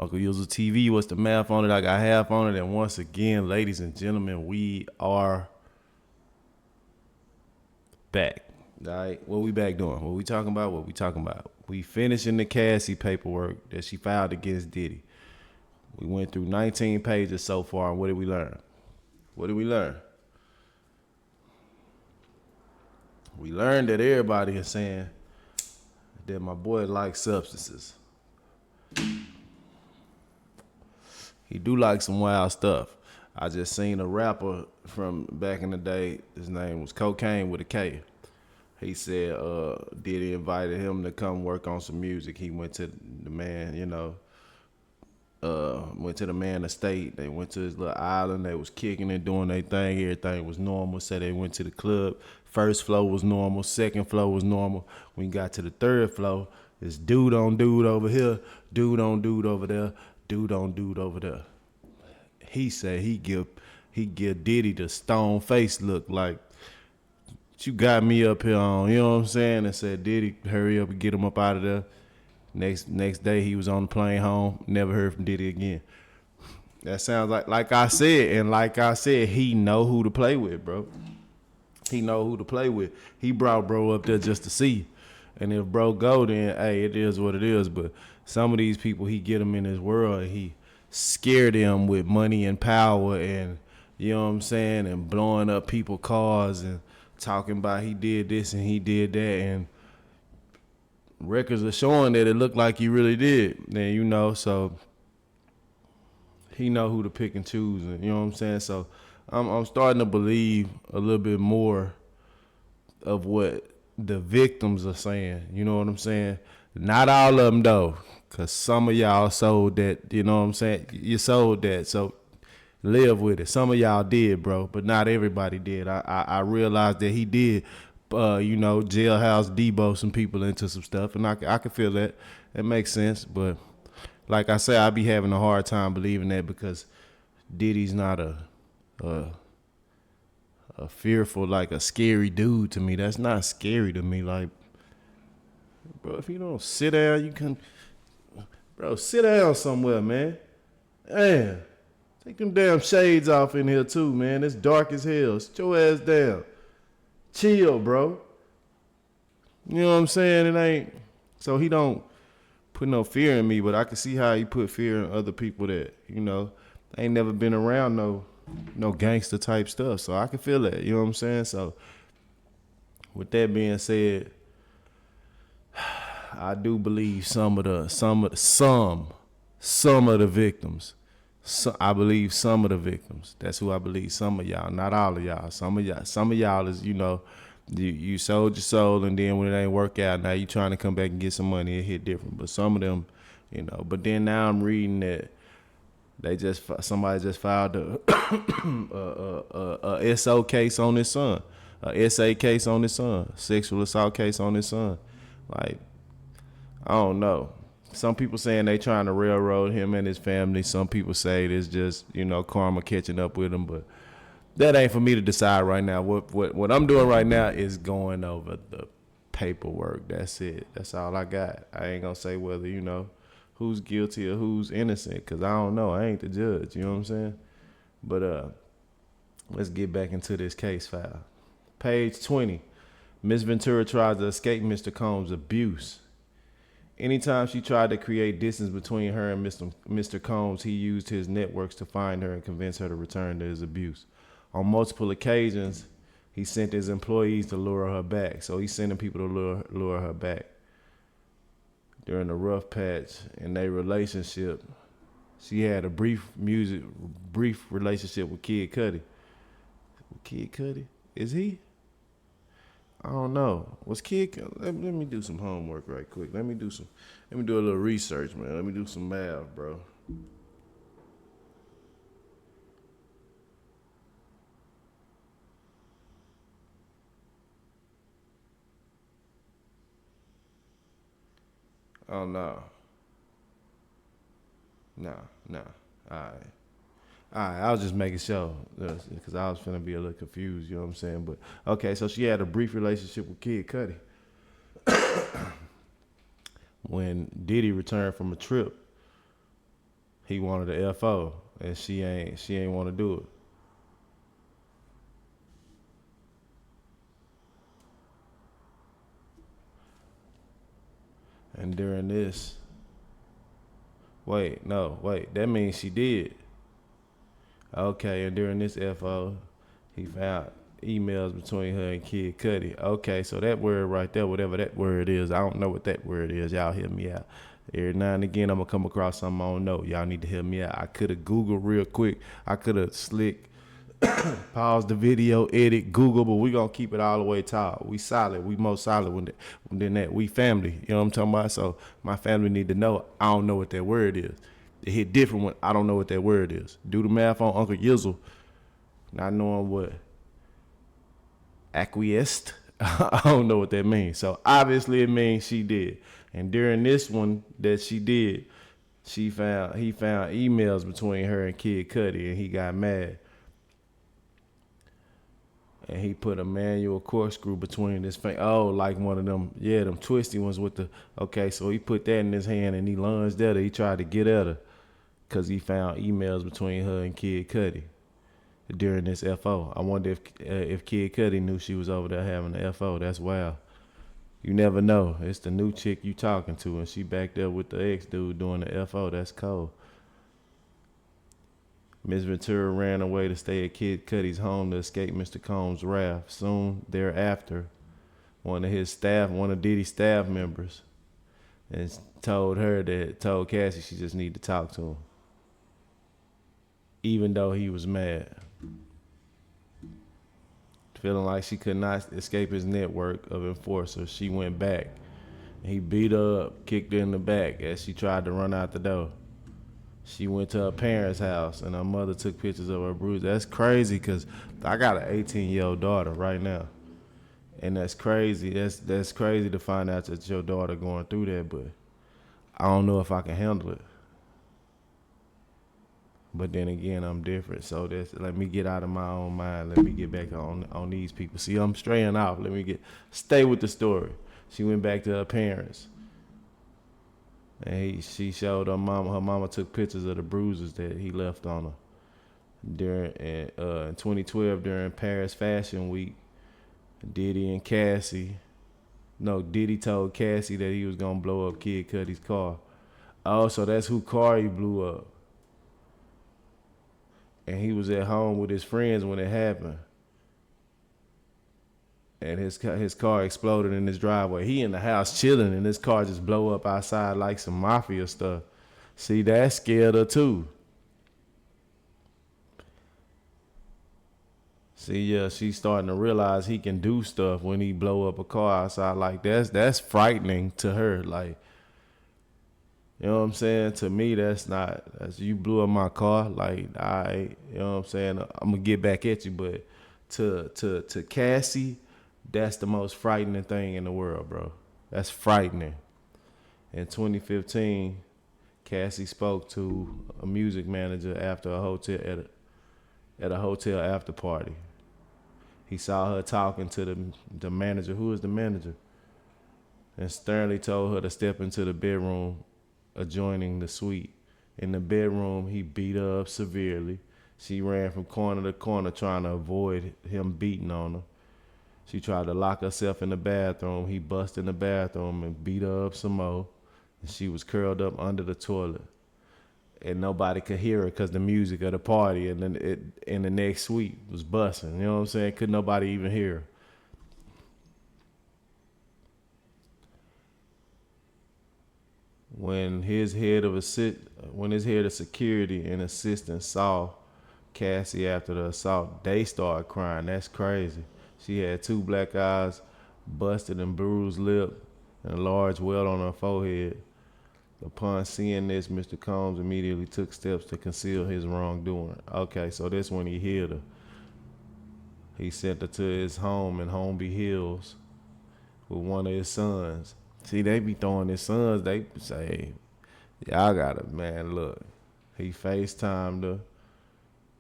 Uncle User TV, what's the math on it? I got half on it. And once again, ladies and gentlemen, we are back. All right, what we back doing? What we talking about? What we talking about? We finishing the Cassie paperwork that she filed against Diddy. We went through 19 pages so far, and what did we learn? What did we learn? We learned that everybody is saying that my boy likes substances. He do like some wild stuff. I just seen a rapper from back in the day. His name was Cocaine with a K. He said Diddy invited him to come work on some music. He went to the man, went to the man estate. They went to his little island. They was kicking and doing their thing. Everything was normal. Said they went to the club. First floor was normal. Second floor was normal. When you got to the third floor, it's dude on dude over here, dude on dude over there, dude on dude over there. He said he give Diddy the stone face look, like you got me up here on, you know what I'm saying? And said, Diddy, hurry up and get him up out of there. Next day he was on the plane home. Never heard from Diddy again. That sounds like I said, he know who to play with, bro. He know who to play with. He brought bro up there just to see. And if bro go, then hey, it is what it is. But some of these people, he get them in his world and he scared them with money and power and, you know what I'm saying, and blowing up people's cars and talking about he did this and he did that, and records are showing that it looked like he really did. And so he know who to pick and choose, and you know what I'm saying. So I'm starting to believe a little bit more of what the victims are saying. You know what I'm saying? Not all of them though, cause some of y'all sold that. You know what I'm saying? You sold that, so live with it. Some of y'all did, bro, but not everybody did. I realized that he did, jailhouse Debo some people into some stuff, and I can feel that. It makes sense, but like I say, I be having a hard time believing that because Diddy's not a fearful, like a scary dude to me. That's not scary to me. Like, bro, if you don't sit down, you can, bro, sit down somewhere, man. Damn. Take them damn shades off in here too, man. It's dark as hell. Sit your ass down. Chill, bro. You know what I'm saying? It ain't. So he don't put no fear in me, but I can see how he put fear in other people that, ain't never been around no gangster type stuff. So I can feel that. You know what I'm saying? So with that being said, I do believe some of the victims. So I believe some of the victims. That's who I believe. Some of y'all, not all of y'all. Some of y'all is, you sold your soul, and then when it ain't work out, now you trying to come back and get some money. It hit different. But some of them, But then now I'm reading that somebody just filed a SO case on his son, a SA case on his son, sexual assault case on his son. Like, I don't know. Some people saying they trying to railroad him and his family. Some people say it's just, karma catching up with him. But that ain't for me to decide right now. What I'm doing right now is going over the paperwork. That's it. That's all I got. I ain't gonna say whether, who's guilty or who's innocent, because I don't know. I ain't the judge. You know what I'm saying? But let's get back into this case file. Page 20. Miss Ventura tries to escape Mr. Combs' abuse. Anytime she tried to create distance between her and Mr. Combs, he used his networks to find her and convince her to return to his abuse. On multiple occasions, he sent his employees to lure her back. So he's sending people to lure her back. During the rough patch in their relationship, she had a brief relationship with Kid Cudi. Kid Cudi? Is he? I don't know. Was Kid? Let me do some homework right quick. Let me do a little research, man. Let me do some math, bro. Oh no. No. All right. I was just making sure because I was finna be a little confused, you know what I'm saying? But okay, so she had a brief relationship with Kid Cudi. When Diddy returned from a trip He wanted the FO, and she ain't want to do it. And during this, wait, no, wait, that means she did. Okay, and during this FO, he found emails between her and Kid Cudi. Okay, so that word right there, whatever that word is, I don't know what that word is. Y'all help me out. Every now and again, I'm gonna come across something I don't know. Y'all need to help me out. I could have Googled real quick. I could have slick pause the video, edit, Google, but we gonna keep it all the way top. We solid. We more solid than that. We family. You know what I'm talking about? So my family need to know. I don't know what that word is. It hit different when I don't know what that word is. Do the math on Uncle Yizzle, not knowing what acquiesced. I don't know what that means. So obviously it means she did. And during this one that she did, he found emails between her and Kid Cudi, and he got mad. And he put a manual corkscrew between his finger. Oh, like one of them, yeah, them twisty ones with the. Okay, so he put that in his hand and he lunged at her. He tried to get at her because he found emails between her and Kid Cudi during this FO. I wonder if Kid Cudi knew she was over there having the FO. That's wild. You never know. It's the new chick you talking to, and she back there with the ex dude doing the FO. That's cold. Miss Ventura ran away to stay at Kid Cudi's home to escape Mr. Combs' wrath. Soon thereafter, one of Diddy's staff members, and told Cassie she just need to talk to him, even though he was mad. Feeling like she could not escape his network of enforcers, she went back. He beat her up, kicked her in the back as she tried to run out the door. She went to her parents' house, and her mother took pictures of her bruise. That's crazy, because I got an 18-year-old daughter right now. And that's crazy. That's crazy to find out that your daughter going through that, but I don't know if I can handle it. But then again, I'm different. So let me get out of my own mind. Let me get back on these people. See, I'm straying off. Stay with the story. She went back to her parents. And she showed her mama. Her mama took pictures of the bruises that he left on her. In 2012, during Paris Fashion Week, Diddy told Cassie that he was gonna blow up Kid Cudi's car. Oh, so that's who car he blew up. And he was at home with his friends when it happened. And his car exploded in his driveway. He in the house chilling, and his car just blow up outside like some mafia stuff. See, that scared her too. See, yeah, she's starting to realize he can do stuff when he blow up a car outside. Like that's frightening to her. Like, you know what I'm saying? To me, that's you blew up my car. Like, you know what I'm saying? I'm gonna get back at you, but to Cassie, that's the most frightening thing in the world, bro. That's frightening. In 2015, Cassie spoke to a music manager after a hotel at a hotel after party. He saw her talking to the manager. Who is the manager? And sternly told her to step into the bedroom adjoining the suite. In the bedroom, he beat her up severely. She ran from corner to corner trying to avoid him beating on her. She tried to lock herself in the bathroom. He busted in the bathroom and beat her up some more. And she was curled up under the toilet. And nobody could hear her because the music of the party and then in the next suite was busting. You know what I'm saying? Could nobody even hear her. When his head of security and assistants saw Cassie after the assault, they started crying. That's crazy. She had 2 black eyes, busted and bruised lip, and a large welt on her forehead. Upon seeing this, Mr. Combs immediately took steps to conceal his wrongdoing. Okay, so this when he healed her. He sent her to his home in Holmby Hills with one of his sons. See, they be throwing his sons. They say, y'all gotta, man, look. He FaceTimed her.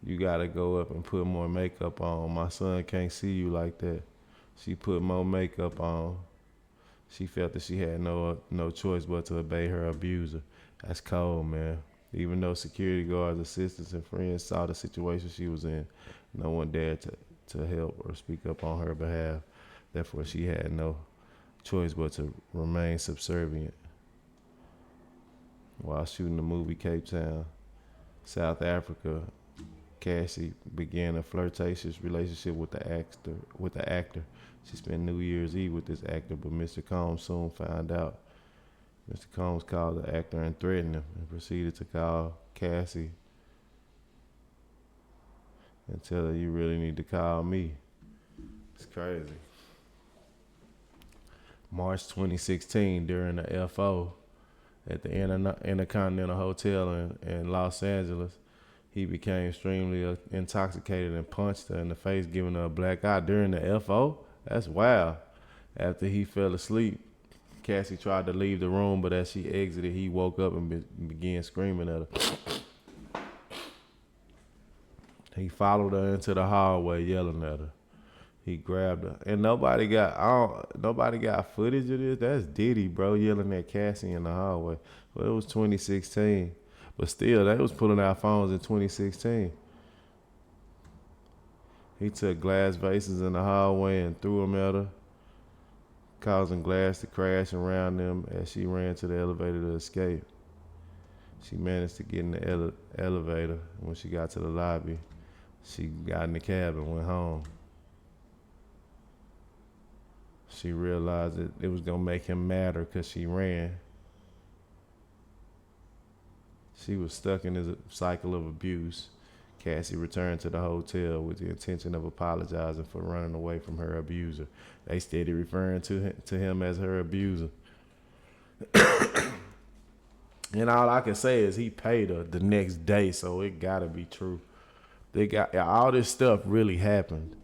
You gotta go up and put more makeup on. My son can't see you like that. She put more makeup on. She felt that she had no choice but to obey her abuser. That's cold, man. Even though security guards, assistants, and friends saw the situation she was in, no one dared to help or speak up on her behalf. Therefore, she had no choice but to remain subservient. While shooting the movie Cape Town, South Africa, Cassie began a flirtatious relationship with the actor. She spent New Year's Eve with this actor, but Mr. Combs soon found out. Mr. Combs called the actor and threatened him, and proceeded to call Cassie and tell her, "You really need to call me." It's crazy. March 2016, during the FO at the Intercontinental Hotel in Los Angeles, he became extremely intoxicated and punched her in the face, giving her a black eye during the FO. That's wild. After he fell asleep, Cassie tried to leave the room, but as she exited, he woke up and began screaming at her. He followed her into the hallway, yelling at her. He grabbed her, and nobody got footage of this. That's Diddy, bro, yelling at Cassie in the hallway. Well, it was 2016, but still, they was pulling out phones in 2016. He took glass vases in the hallway and threw them at her, causing glass to crash around them as she ran to the elevator to escape. She managed to get in the elevator. When she got to the lobby, she got in the cab and went home. She realized that it was going to make him madder because she ran. She was stuck in his cycle of abuse. Cassie returned to the hotel with the intention of apologizing for running away from her abuser. They steady referring to him as her abuser. And all I can say is he paid her the next day, so it gotta be true. All this stuff really happened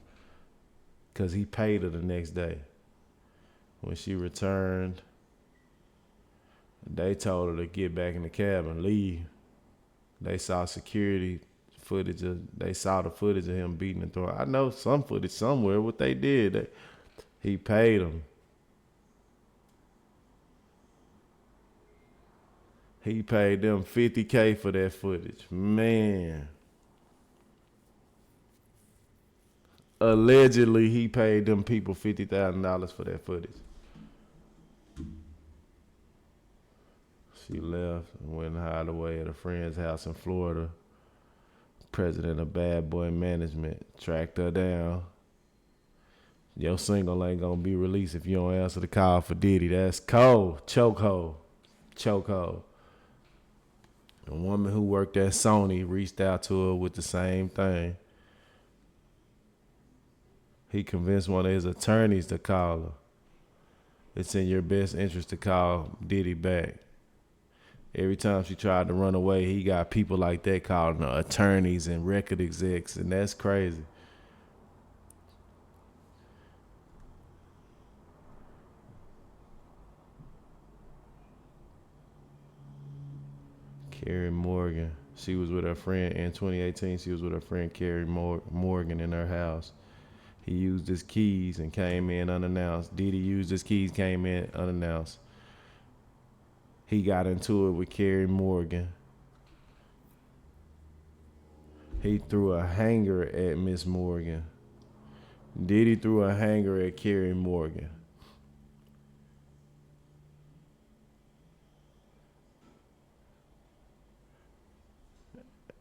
because he paid her the next day. When she returned, they told her to get back in the cab and leave. They saw security footage. They saw the footage of him beating and throwing. I know some footage somewhere. What they did, he paid them. He paid them $50K for that footage. Man. Allegedly, he paid them people $50,000 for that footage. She left and went and hid away at a friend's house in Florida. President of Bad Boy Management tracked her down. Your single ain't gonna be released if you don't answer the call for Diddy. That's cold. Chokehold. A woman who worked at Sony reached out to her with the same thing. He convinced one of his attorneys to call her. It's in your best interest to call Diddy back. Every time she tried to run away, he got people like that calling her attorneys and record execs, and that's crazy. Carrie Morgan. She was with her friend in 2018. She was with her friend Carrie Morgan in her house. He used his keys and came in unannounced. Diddy used his keys, came in unannounced. He got into it with Carrie Morgan. He threw a hanger at Miss Morgan. Diddy threw a hanger at Carrie Morgan.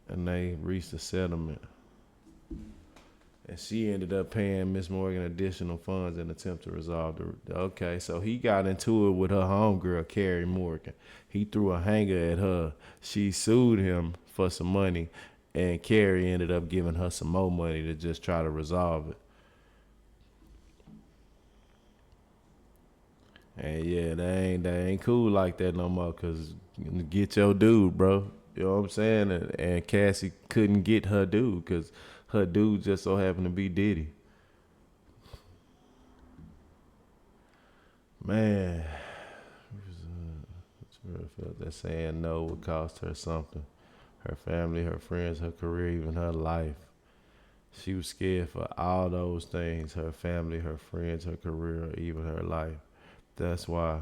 And they reached a settlement. And she ended up paying Miss Morgan additional funds in an attempt to resolve the. Okay, so he got into it with her homegirl, Carrie Morgan. He threw a hanger at her. She sued him for some money, and Carrie ended up giving her some more money to just try to resolve it. And yeah, they ain't cool like that no more, cause get your dude, bro. You know what I'm saying? And Cassie couldn't get her dude, cause her dude just so happened to be Diddy. Man, felt that saying no would cost her something. Her family, her friends, her career, even her life. She was scared for all those things: her family, her friends, her career, even her life. That's why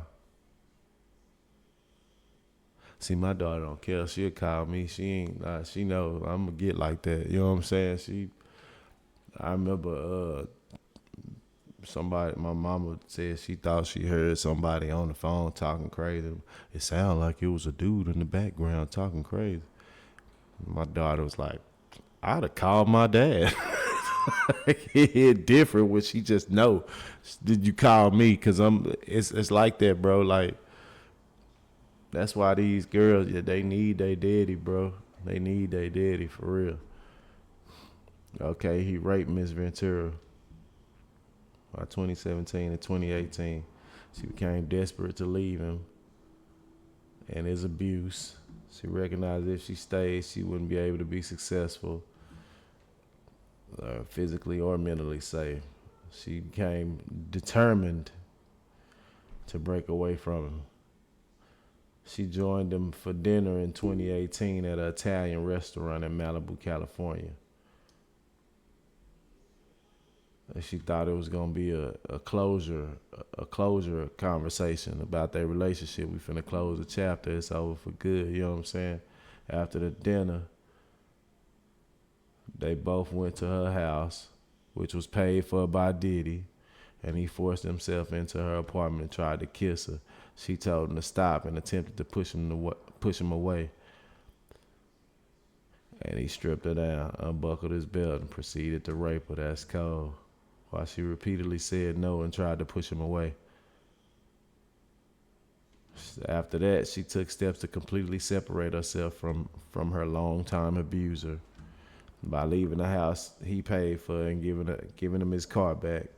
See, my daughter don't care. She'll call me. She ain't. She know I'm gonna get like that. You know what I'm saying? I remember somebody. My mama said she thought she heard somebody on the phone talking crazy. It sounded like it was a dude in the background talking crazy. My daughter was like, "I'd have called my dad." It different when she just know. Did you call me? Cause It's like that, bro. Like that's why these girls, yeah, they need their daddy, bro. They need their daddy for real. Okay, he raped Miss Ventura by 2017 and 2018. She became desperate to leave him and his abuse. She recognized if she stayed, she wouldn't be able to be successful, physically or mentally safe. She became determined to break away from him. She joined him for dinner in 2018 at an Italian restaurant in Malibu, California. And she thought it was gonna be a closure conversation about their relationship. We finna close the chapter. It's over for good. You know what I'm saying? After the dinner, they both went to her house, which was paid for by Diddy, and he forced himself into her apartment and tried to kiss her. She told him to stop and attempted to push him away. And he stripped her down, unbuckled his belt, and proceeded to rape her. That's cold. While she repeatedly said no and tried to push him away. After that, she took steps to completely separate herself from her longtime abuser. By leaving the house he paid for and giving him his car back.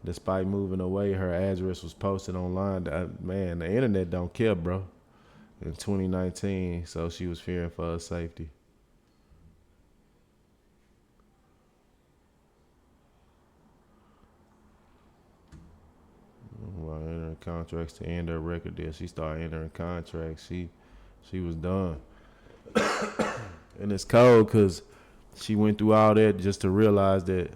Despite moving away, her address was posted online. Man, the internet don't care, bro. In 2019, so she was fearing for her safety. While entering contracts to end her record deal, she started entering contracts. She was done. And it's cold because she went through all that just to realize that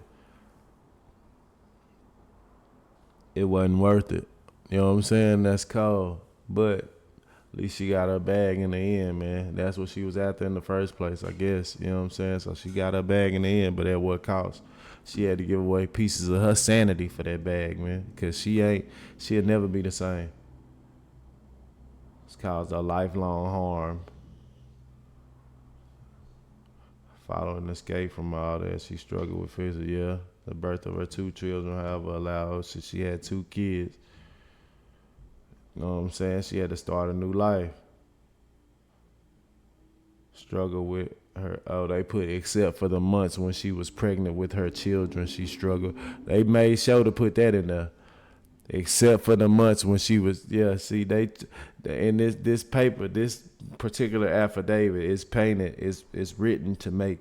it wasn't worth it. You know what I'm saying? That's cold. But at least she got her bag in the end, man. That's what she was after in the first place, I guess. You know what I'm saying? So she got her bag in the end, but at what cost? She had to give away pieces of her sanity for that bag, man. Because she'll never be the same. It's caused her lifelong harm. Following escape from all that, she struggled with physical, the birth of her 2 children, however, allowed her. She had 2 kids. You know what I'm saying? She had to start a new life. Struggle with her. Oh, they put except for the months when she was pregnant with her children, she struggled. They made sure to put that in there. Except for the months when she was, see, they in this paper, this particular affidavit is painted, is written to make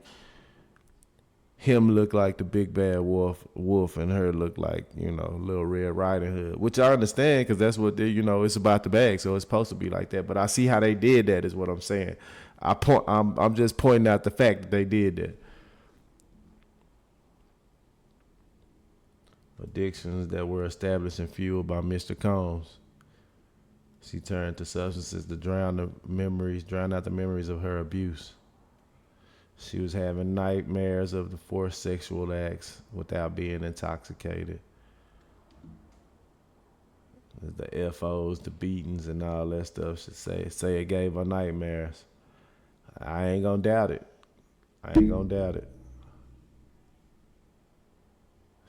him look like the big bad wolf and her look like, Little Red Riding Hood, which I understand because that's what it's about the bag, so it's supposed to be like that. But I see how they did that is what I'm saying. I'm just pointing out the fact that they did that. Addictions that were established and fueled by Mr. Combs. She turned to substances to drown out the memories of her abuse. She was having nightmares of the forced sexual acts without being intoxicated. The FOs, the beatings, and all that stuff. She say it gave her nightmares. I ain't gonna doubt it.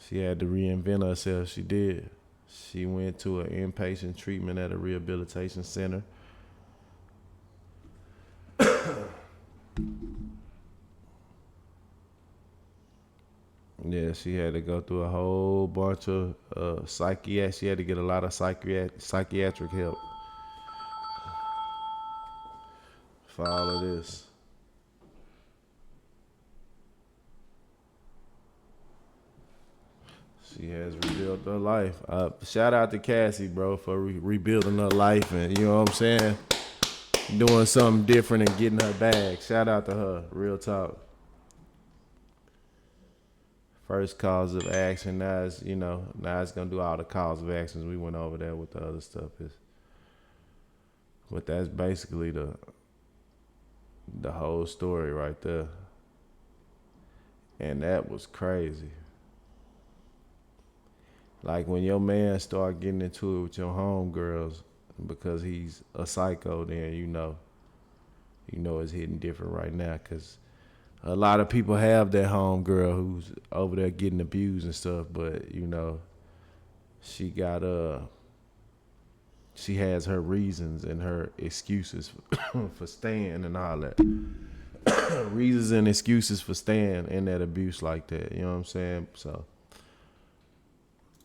She had to reinvent herself. She did. She went to an inpatient treatment at a rehabilitation center. Yeah, she had to go through a whole bunch of She had to get a lot of psychiatric help for all of this. She has rebuilt her life. Shout out to Cassie, bro, for rebuilding her life and, you know what I'm saying, doing something different and getting her bag. Shout out to her. Real talk. First cause of action. Now it's, now it's gonna do all the cause of actions. We went over there with the other stuff but that's basically the whole story right there. And that was crazy. Like when your man start getting into it with your homegirls because he's a psycho, then you know it's hitting different right now. Cause a lot of people have that homegirl who's over there getting abused and stuff, but she got she has her reasons and her excuses for staying and all that. Reasons and excuses for staying in that abuse like that. You know what I'm saying? So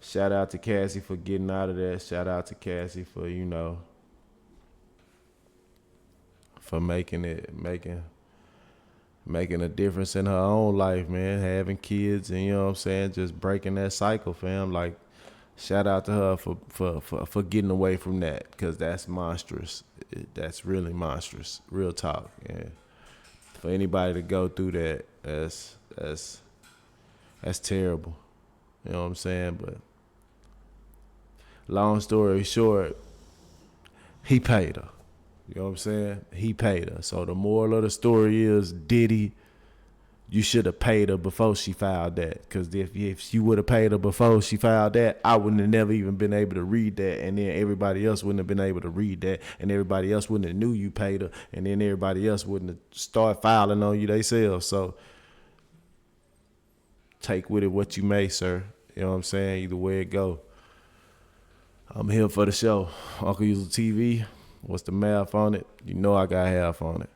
shout out to Cassie for getting out of that. Shout out to Cassie for, for making a difference in her own life, man. Having kids and, you know what I'm saying, just breaking that cycle, fam. Like, shout out to her for getting away from that, because that's monstrous. That's really monstrous. Real talk. And for anybody to go through that, that's terrible. You know what I'm saying? But long story short, he paid her. You know what I'm saying? He paid her. So the moral of the story is, Diddy, you should have paid her before she filed that. Because if you would have paid her before she filed that, I wouldn't have never even been able to read that. And then everybody else wouldn't have been able to read that. And everybody else wouldn't have knew you paid her. And then everybody else wouldn't have started filing on you themselves. So take with it what you may, sir. You know what I'm saying? Either way it go. I'm here for the show. Uncle User TV. What's the math on it? You know I got half on it.